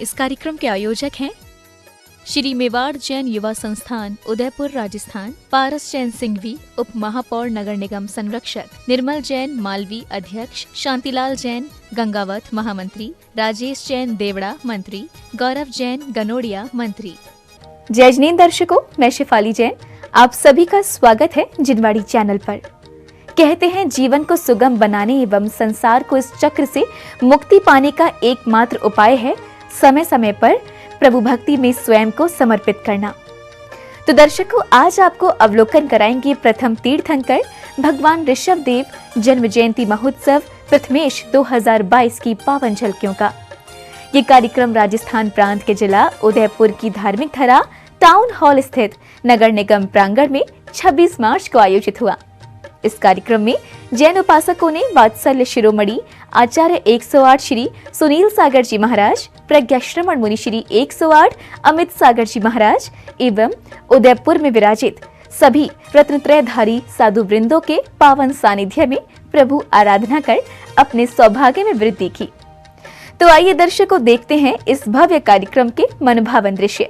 इस कार्यक्रम के आयोजक हैं श्री मेवाड़ जैन युवा संस्थान उदयपुर राजस्थान, पारस जैन सिंघवी उप महापौर नगर निगम संरक्षक, निर्मल जैन मालवी अध्यक्ष, शांतिलाल जैन गंगावत महामंत्री, राजेश जैन देवड़ा मंत्री, गौरव जैन गनोडिया मंत्री। जय जिनेंद्र दर्शकों, मैं शिफाली जैन, आप सभी का स्वागत है जिनवाड़ी चैनल पर। कहते हैं जीवन को सुगम बनाने एवं संसार को इस चक्र से मुक्ति पाने का एकमात्र उपाय है समय समय पर प्रभु भक्ति में स्वयं को समर्पित करना। तो दर्शकों, आज आपको अवलोकन कराएंगे प्रथम तीर्थंकर भगवान ऋषभ देव जन्म जयंती महोत्सव प्रथमेश 2022 की पावन झलकियों का। ये कार्यक्रम राजस्थान प्रांत के जिला उदयपुर की धार्मिक धरा टाउन हॉल स्थित नगर निगम प्रांगण में 26 मार्च को आयोजित हुआ। इस कार्यक्रम में जैन उपासकों ने वात्सल्य शिरोमणि आचार्य 108 श्री सुनील सागर जी महाराज, प्रज्ञा श्रमण मुनि श्री 108 अमित सागर जी महाराज एवं उदयपुर में विराजित सभी रत्नत्रयधारी साधु वृंदों के पावन सानिध्य में प्रभु आराधना कर अपने सौभाग्य में वृद्धि की। तो आइए दर्शकों, देखते हैं इस भव्य कार्यक्रम के मनभावन दृश्य।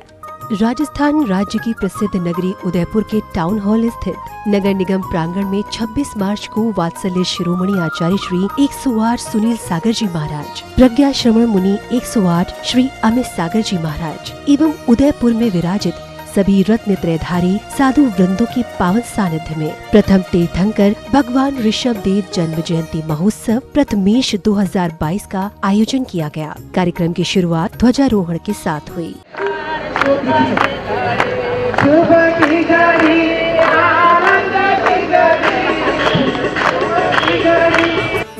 राजस्थान राज्य की प्रसिद्ध नगरी उदयपुर के टाउन हॉल स्थित नगर निगम प्रांगण में 26 मार्च को वात्सल्य शिरोमणि आचार्य श्री 108 सुनील सागर जी महाराज, प्रज्ञा श्रमण मुनि 108 श्री अमित सागर जी महाराज एवं उदयपुर में विराजित सभी रत्न त्रयधारी साधु वृंदों के पावन सानिध्य में प्रथम तीर्थंकर भगवान ऋषभ देव जन्म जयंती महोत्सव प्रथमेश 2022 का आयोजन किया गया। कार्यक्रम की शुरुआत ध्वजारोहण के साथ हुई।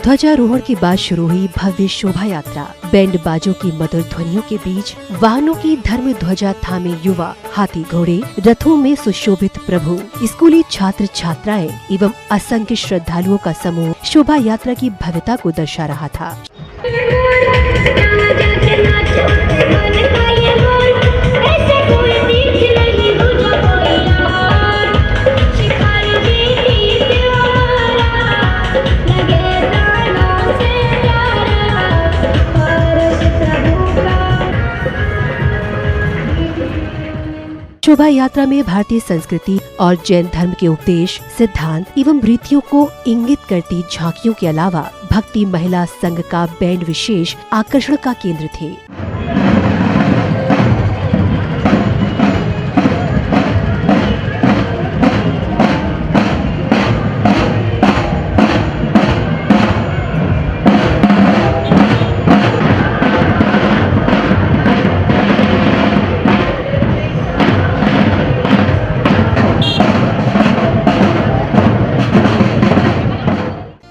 ध्वजारोहण के बाद शुरू हुई भव्य शोभा यात्रा। बैंड बाजों की मधुर ध्वनियों के बीच वाहनों की धर्म ध्वजा थामे युवा, हाथी घोड़े, रथों में सुशोभित प्रभु, स्कूली छात्र छात्राएं एवं असंख्य श्रद्धालुओं का समूह शोभा यात्रा की भव्यता को दर्शा रहा था। शोभा यात्रा में भारतीय संस्कृति और जैन धर्म के उपदेश, सिद्धांत एवं रीतियों को इंगित करती झांकियों के अलावा भक्ति महिला संघ का बैंड विशेष आकर्षण का केंद्र थे।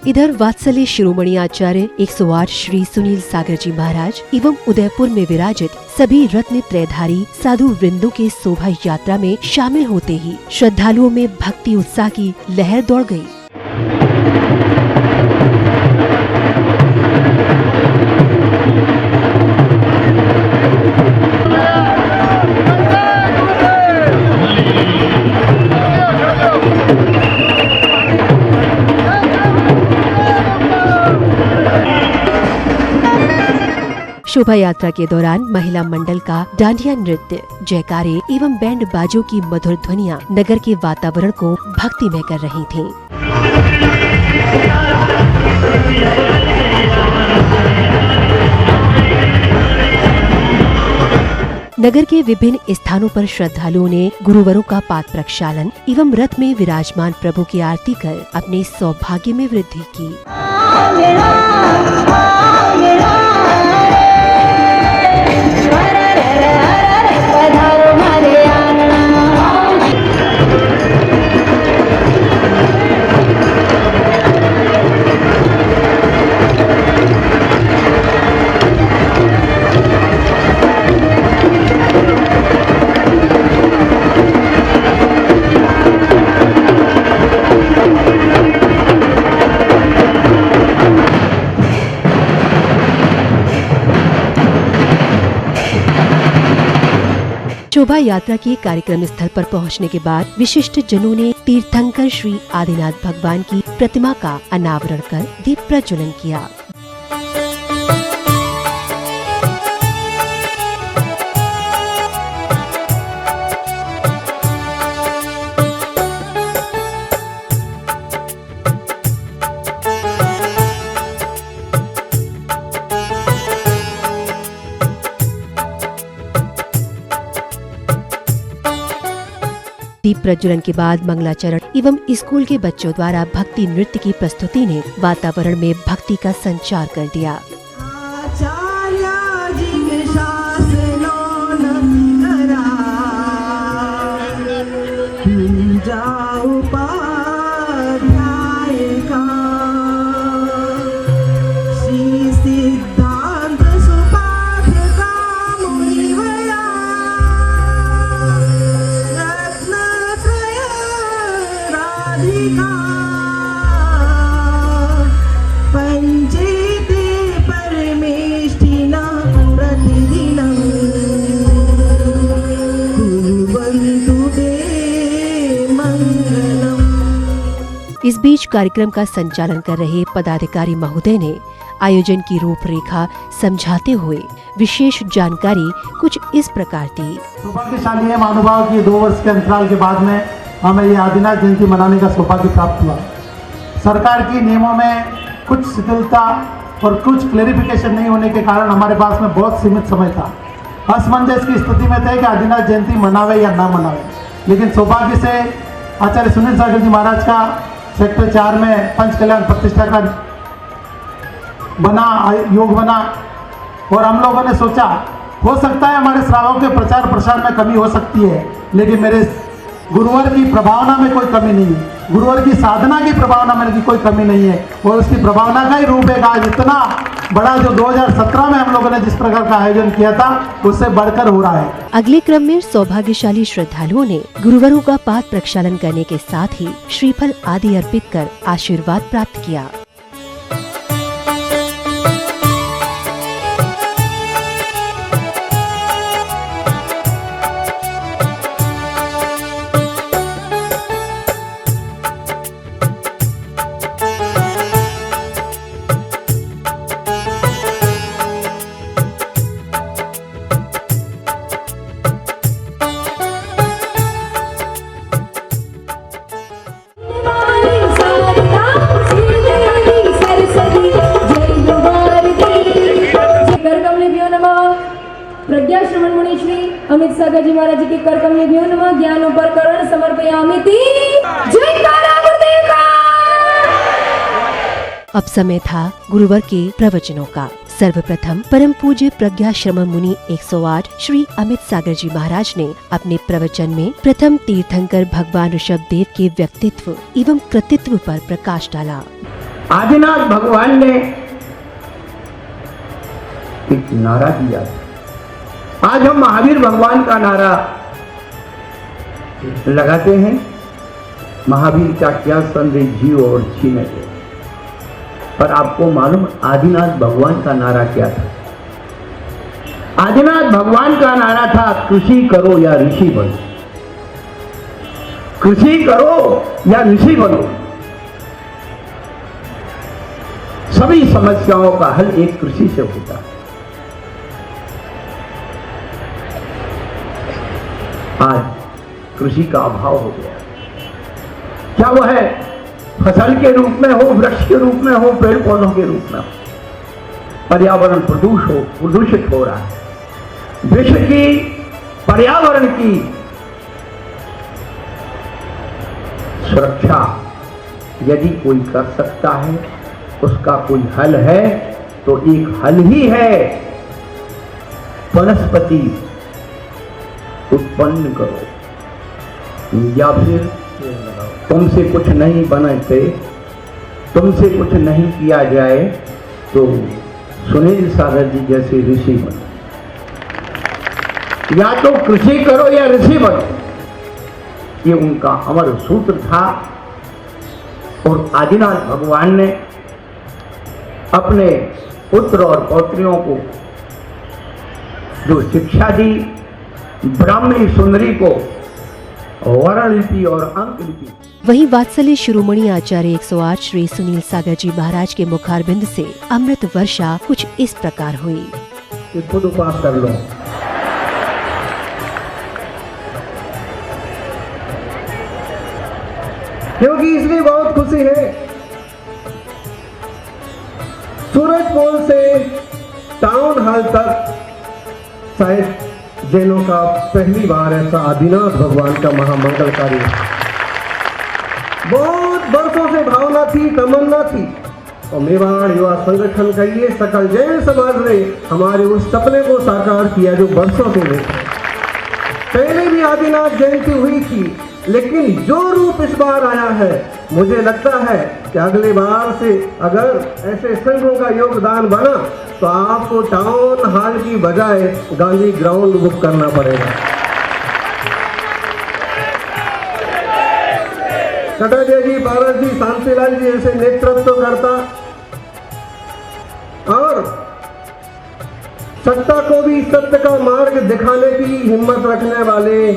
इधर वात्सल्य शिरोमणि आचार्य 108 श्री सुनील सागर जी महाराज एवं उदयपुर में विराजित सभी रत्न त्रयधारी साधु वृंदों के शोभा यात्रा में शामिल होते ही श्रद्धालुओं में भक्ति उत्साह की लहर दौड़ गई। शोभा यात्रा के दौरान महिला मंडल का डांडिया नृत्य, जयकारे एवं बैंड बाजों की मधुर ध्वनियाँ नगर के वातावरण को भक्तिमय कर रही थीं। नगर के विभिन्न स्थानों पर श्रद्धालुओं ने गुरुवरों का पाद प्रक्षालन एवं रथ में विराजमान प्रभु की आरती कर अपने सौभाग्य में वृद्धि की। शोभा यात्रा के कार्यक्रम स्थल पर पहुंचने के बाद विशिष्ट जनों ने तीर्थंकर श्री आदिनाथ भगवान की प्रतिमा का अनावरण कर दीप प्रज्वलन किया। प्रज्वलन के बाद मंगलाचरण एवं स्कूल के बच्चों द्वारा भक्ति नृत्य की प्रस्तुति ने वातावरण में भक्ति का संचार कर दिया। इस बीच कार्यक्रम का संचालन कर रहे पदाधिकारी महोदय ने आयोजन की रूपरेखा समझाते हुए विशेष जानकारी कुछ इस प्रकार दी। सौभाग्यशाली है महानुभाव की 2 वर्ष के अंतराल के बाद में हमें ये आदिनाथ जयंती मनाने का सौभाग्य प्राप्त हुआ। सरकार की नियमों में कुछ शिथिलता और कुछ क्लेरिफिकेशन नहीं होने के कारण हमारे पास में बहुत सीमित समय था। असमंजस की स्थिति में थे कि आदिनाथ जयंती मनावे या ना मनावे, लेकिन सौभाग्य से आचार्य सुनील सागर जी महाराज का सेक्टर 4 में पंच कल्याण प्रतिष्ठा का योग बना और हम लोगों ने सोचा हो सकता है हमारे श्रावकों के प्रचार प्रसार में कमी हो सकती है, लेकिन मेरे गुरुवर की प्रभावना में कोई कमी नहीं है, गुरुवर की साधना की प्रभावना में कोई कमी नहीं है और उसकी प्रभावना का ही रूप है आज इतना बड़ा जो 2017 में हम लोगों ने जिस प्रकार का आयोजन किया था उससे बढ़कर हो रहा है। अगले क्रम में सौभाग्यशाली श्रद्धालुओं ने गुरुवरों का पाद प्रक्षालन करने के साथ ही श्रीफल आदि अर्पित कर आशीर्वाद प्राप्त किया। प्रज्ञा श्रवण मुनि श्री अमित सागर जी महाराज के कर कमलेभ्यो नमः। ज्ञानोपकरण समर्पयामि। जयकारा गुरुदेव का। अब समय था गुरुवर के प्रवचनों का। सर्वप्रथम परम पूज्य प्रज्ञा श्रवण मुनि 108 श्री अमित सागर जी महाराज ने अपने प्रवचन में प्रथम तीर्थंकर भगवान ऋषभ देव के व्यक्तित्व एवं कृतित्व पर प्रकाश डाला। आदिनाथ भगवान ने एक नारा दिया। आज हम महावीर भगवान का नारा लगाते हैं। महावीर का क्या संदेश जियो और जीने दो। पर आपको मालूम आदिनाथ भगवान का नारा क्या था? आदिनाथ भगवान का नारा था कृषि करो या ऋषि बनो। कृषि करो या ऋषि बनो। सभी समस्याओं का हल एक कृषि से होता है। आज कृषि का अभाव हो गया। क्या वो है फसल के रूप में हो, वृक्ष के रूप में हो, पेड़ पौधों के रूप में हो। पर्यावरण प्रदूषित हो रहा है। विश्व की पर्यावरण की सुरक्षा यदि कोई कर सकता है, उसका कोई हल है तो एक हल ही है वनस्पति उत्पन्न करो। या फिर तुमसे कुछ नहीं बनते, तुमसे कुछ नहीं किया जाए तो सुनील सागर जी जैसे ऋषि बनो। या तो कृषि करो या ऋषि बनो, ये उनका अमर सूत्र था। और आदिनाथ भगवान ने अपने पुत्र और पौत्रियों को जो शिक्षा दी, ब्राह्मणी सुंदरी को वर्ण लिपि और अंक लिपि। वहीं वात्सल्य शिरोमणि आचार्य 108 श्री सुनील सागर जी महाराज के मुखारबिंद से अमृत वर्षा कुछ इस प्रकार हुई। खुद उपास कर लो। क्योंकि इसमें बहुत खुशी है। सूरज पोल से टाउन हॉल तक शायद जैनों का पहली बार ऐसा आदिनाथ भगवान का महामंगलकारी। बहुत वर्षों से भावना थी, तमन्ना थी, और मेवाड़ युवा संगठन का ये सकल जैन समाज ने हमारे उस सपने को साकार किया जो वर्षों से थे। पहले भी आदिनाथ जयंती हुई थी, लेकिन जो रूप इस बार आया है, मुझे लगता है कि अगले बार से अगर ऐसे संघों का योगदान बना तो आपको टाउन हॉल की बजाय गांधी ग्राउंड बुक करना पड़ेगा। कटारिया जी, पारस जी, शांतिलाल जी ऐसे नेतृत्व करता और सत्ता को भी सत्य का मार्ग दिखाने की हिम्मत रखने वाले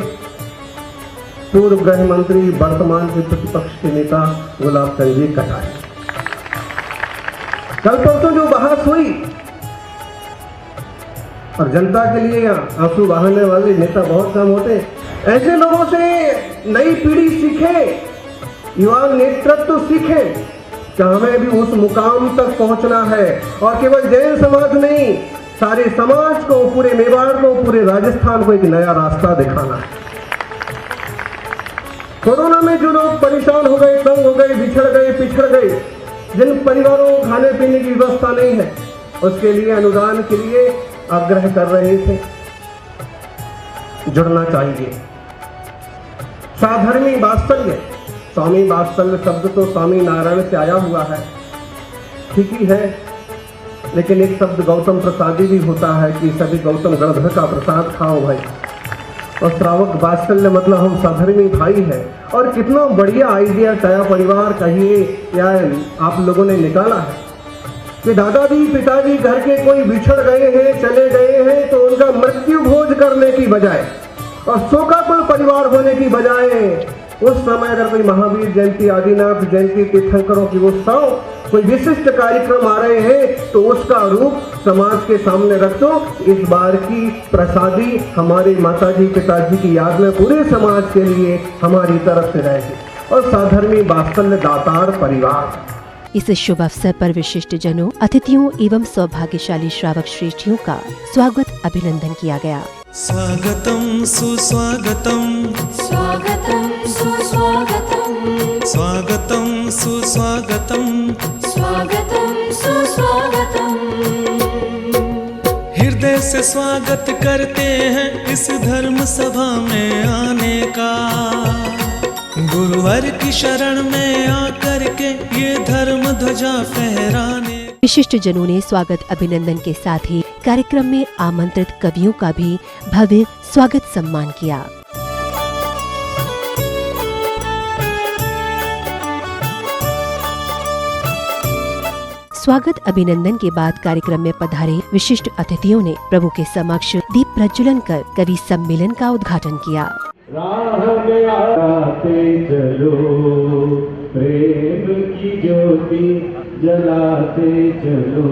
पूर्व गृह मंत्री, वर्तमान के प्रतिपक्ष के नेता गुलाब चंद जी कटारिया। कल परसों जो बहस हुई और जनता के लिए आंसू बहाने वाले नेता बहुत कम होते हैं। ऐसे लोगों से नई पीढ़ी सीखे, युवा नेतृत्व सीखे कि हमें भी उस मुकाम तक पहुंचना है और केवल जैन समाज नहीं, सारे समाज को, पूरे मेवाड़ को, पूरे राजस्थान को एक नया रास्ता दिखाना है। कोरोना में जो लोग परेशान हो गए, तंग हो गए, बिछड़ गए, पिछड़ गए, जिन परिवारों को खाने पीने की व्यवस्था नहीं है, उसके लिए अनुदान के लिए आग्रह कर रहे थे, जुड़ना चाहिए। साधर्मी वात्सल्य, स्वामी वात्सल्य शब्द तो स्वामी नारायण से आया हुआ है, ठीक ही है, लेकिन एक शब्द गौतम प्रसादी भी होता है कि सभी गौतम गणधर का प्रसाद खाओ भाई। और श्रावक वात्सल्य मतलब हम साधर्मी भाई है। और कितना बढ़िया आइडिया टाया परिवार कहिए या आप लोगों ने निकाला है कि दादाजी पिताजी घर के कोई बिछड़ गए हैं, चले गए हैं, तो उनका मृत्यु भोज करने की बजाय और शोकाकुल परिवार होने की बजाय उस समय अगर कोई महावीर जयंती, आदिनाथ जयंती, तीर्थंकरों की उत्सव, कोई विशिष्ट कार्यक्रम आ रहे हैं तो उसका रूप समाज के सामने रख दो। इस बार की प्रसादी हमारे माताजी पिताजी की याद में पूरे समाज के लिए हमारी तरफ से रहेगी। और साधर्मी वात्सल्य दातार परिवार। इस शुभ अवसर पर विशिष्ट जनों, अतिथियों एवं सौभाग्यशाली श्रावक श्रेष्ठियों का स्वागत अभिनंदन किया गया। स्वागतम सुस्वागतम, स्वागतम सुस्वागतम, स्वागतम सुस्वागतम, स्वागतम सुस्वागतम। हृदय से स्वागत करते हैं इस धर्म सभा में आने का। गुरुवर की शरण में आकर के ये धर्म ध्वजा फहराने। विशिष्ट जनों ने स्वागत अभिनंदन के साथ ही कार्यक्रम में आमंत्रित कवियों का भी भव्य स्वागत सम्मान किया। स्वागत अभिनंदन के बाद कार्यक्रम में पधारे विशिष्ट अतिथियों ने प्रभु के समक्ष दीप प्रज्वलन कर कवि सम्मेलन का उद्घाटन किया। राह में आते चलो, प्रेम की ज्योति जलाते चलो।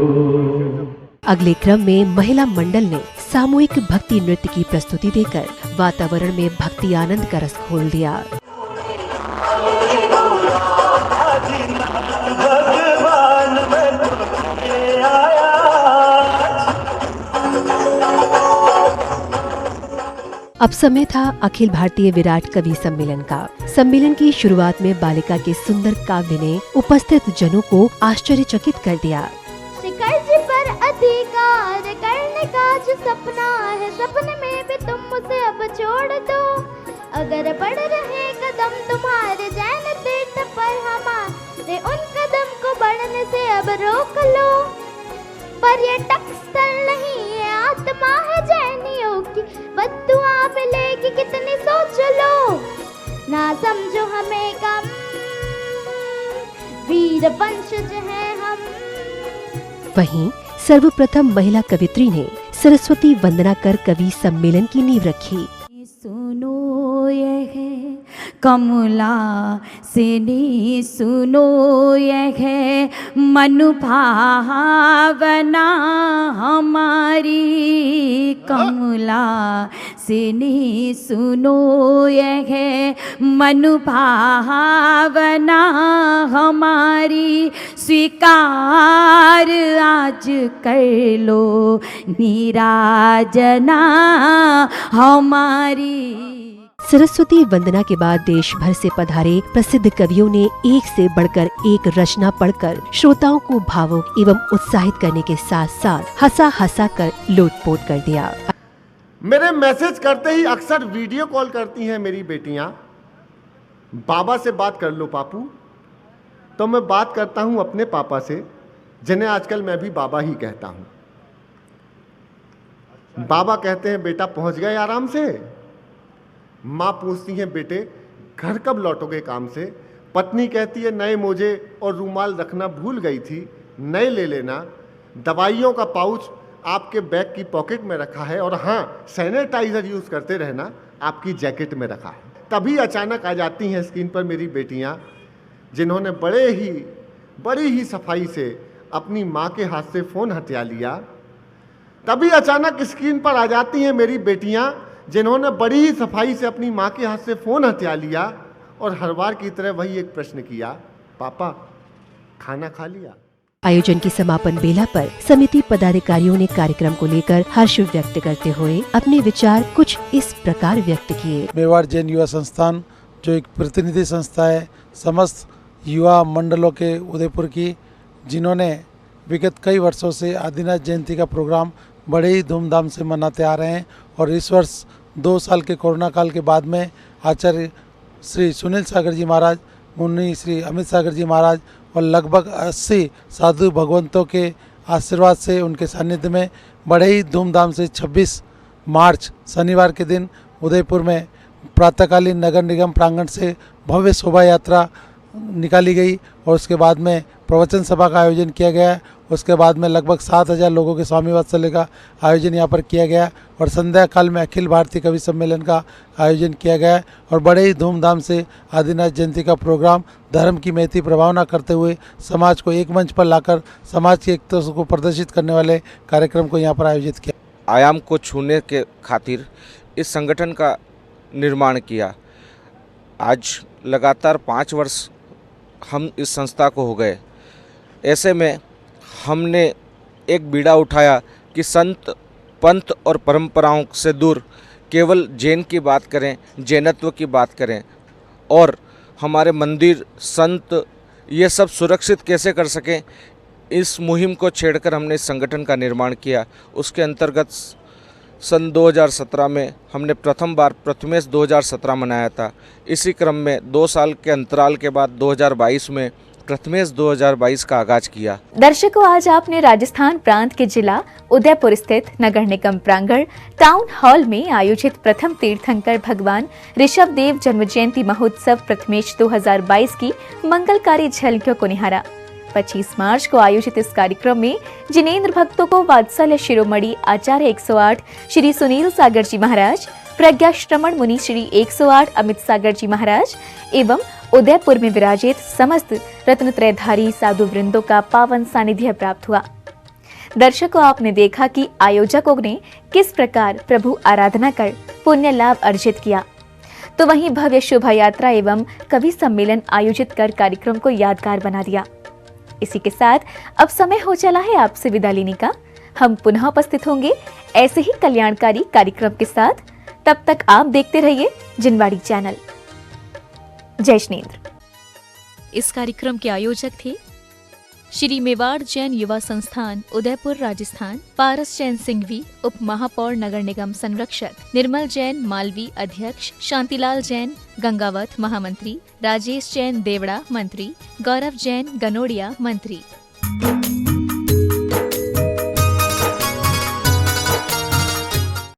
अगले क्रम में महिला मंडल ने सामूहिक भक्ति नृत्य की प्रस्तुति देकर वातावरण में भक्ति आनंद का रस घोल दिया। अब समय था अखिल भारतीय विराट कवि सम्मेलन का। सम्मेलन की शुरुआत में बालिका के सुंदर काव्य ने उपस्थित जनों को आश्चर्यचकित कर दिया। शिखर जी पर अधिकार करने का जो सपना है, सपने में भी तुम मुझे अब छोड़ दो। अगर बढ़ रहे कदम तुम्हारे जैन तीर्थ पर, हमारे उन कदम को बढ़ने से अब रोक लो। पर्यटक स्थल नहीं है, आत्मा है जैनियों की, बद्दुआ मिलेगी कितनी सोच लो। ना समझो हमें कम, वीर वंशज हैं हम। वहीं सर्वप्रथम महिला कवित्री ने सरस्वती वंदना कर कवि सम्मेलन की नींव रखी। सुनो यह कमला सिनी सुनो यह मन भावना हमारी, कमला सिनी सुनो यह मन भावना हमारी, स्वीकार आज कर लो नीराजना हमारी। सरस्वती वंदना के बाद देश भर से पधारे प्रसिद्ध कवियों ने एक से बढ़कर एक रचना पढ़कर श्रोताओं को भावुक एवं उत्साहित करने के साथ साथ हंसा हंसा कर लोटपोट कर दिया। मेरे मैसेज करते ही अक्सर वीडियो कॉल करती हैं मेरी बेटियां, बाबा से बात कर लो पापू। तो मैं बात करता हूं अपने पापा से, जिन्हें आजकल मैं भी बाबा ही कहता हूं। बाबा कहते हैं बेटा पहुंच गए आराम से। माँ पूछती है बेटे घर कब लौटोगे काम से। पत्नी कहती है नए मोजे और रूमाल रखना भूल गई थी, नए ले लेना। दवाइयों का पाउच आपके बैग की पॉकेट में रखा है, और हाँ सैनिटाइजर यूज़ करते रहना, आपकी जैकेट में रखा है। तभी अचानक आ जाती हैं स्क्रीन पर मेरी बेटियां, जिन्होंने बड़ी ही सफाई से अपनी माँ के हाथ से फ़ोन हथिया लिया। तभी अचानक स्क्रीन पर आ जाती हैं मेरी बेटियां, जिन्होंने बड़ी ही सफाई से अपनी माँ के हाथ से फ़ोन हथिया लिया और हर बार की तरह वही एक प्रश्न किया, पापा खाना खा लिया। आयोजन की समापन बेला पर समिति पदाधिकारियों ने कार्यक्रम को लेकर हर्ष व्यक्त करते हुए अपने विचार कुछ इस प्रकार व्यक्त किए। मेवाड़ जैन युवा संस्थान जो एक प्रतिनिधि संस्था है समस्त युवा मंडलों के उदयपुर की, जिन्होंने विगत कई वर्षों से आदिनाथ जयंती का प्रोग्राम बड़े ही धूमधाम से मनाते आ रहे हैं। और इस वर्ष 2 साल के कोरोना काल के बाद में आचार्य श्री सुनील सागर जी महाराज, मुनि श्री अमित सागर जी महाराज और लगभग 80 साधु भगवंतों के आशीर्वाद से उनके सानिध्य में बड़े ही धूमधाम से 26 मार्च शनिवार के दिन उदयपुर में प्रातःकालीन नगर निगम प्रांगण से भव्य शोभा यात्रा निकाली गई और उसके बाद में प्रवचन सभा का आयोजन किया गया। उसके बाद में लगभग 7,000 लोगों के स्वामी वात्सल्य का आयोजन यहाँ पर किया गया और संध्या काल में अखिल भारतीय कवि सम्मेलन का आयोजन किया गया और बड़े ही धूमधाम से आदिनाथ जयंती का प्रोग्राम धर्म की महती प्रभावना करते हुए समाज को एक मंच पर लाकर समाज की एकता को प्रदर्शित करने वाले कार्यक्रम को यहाँ पर आयोजित किया। आयाम को छूने के खातिर इस संगठन का निर्माण किया। आज लगातार 5 वर्ष हम इस संस्था को हो गए। ऐसे में हमने एक बीड़ा उठाया कि संत पंथ और परंपराओं से दूर केवल जैन की बात करें, जैनत्व की बात करें और हमारे मंदिर संत ये सब सुरक्षित कैसे कर सकें, इस मुहिम को छेड़कर हमने इस संगठन का निर्माण किया। उसके अंतर्गत सन 2017 में हमने प्रथम बार प्रथमेश 2017 मनाया था। इसी क्रम में 2 साल के अंतराल के बाद 2022 में प्रथमेश 2022 का आगाज किया। दर्शकों, आज आपने राजस्थान प्रांत के जिला उदयपुर स्थित नगर निगम प्रांगण टाउन हॉल में आयोजित प्रथम तीर्थंकर भगवान ऋषभ देव जन्म जयंती महोत्सव प्रथमेश 2022 की मंगलकारी झलकियों को निहारा। 25 मार्च को आयोजित इस कार्यक्रम में जिनेंद्र भक्तों को वात्सल्य शिरोमणि आचार्य 108 श्री सुनील सागर जी महाराज, प्रज्ञा श्रमण मुनि श्री 108 अमित सागर जी महाराज एवं उदयपुर में विराजित समस्त रत्नत्रयधारी साधु वृंदों का पावन सानिध्य प्राप्त हुआ। दर्शकों, आपने देखा कि आयोजकों ने किस प्रकार प्रभु आराधना कर पुण्य लाभ अर्जित किया, तो वहीं भव्य शोभा यात्रा एवं कवि सम्मेलन आयोजित कर कार्यक्रम को यादगार बना दिया। इसी के साथ अब समय हो चला है आपसे विदा लेने का। हम पुनः उपस्थित होंगे ऐसे ही कल्याणकारी कार्यक्रम के साथ। तब तक आप देखते रहिए जिनवाड़ी चैनल। जय जिनेंद्र। इस कार्यक्रम के आयोजक थे श्री मेवाड़ जैन युवा संस्थान उदयपुर राजस्थान, पारस जैन सिंघवी उप महापौर नगर निगम संरक्षक, निर्मल जैन मालवी अध्यक्ष, शांतिलाल जैन गंगावत महामंत्री, राजेश जैन देवड़ा मंत्री, गौरव जैन गनोडिया मंत्री।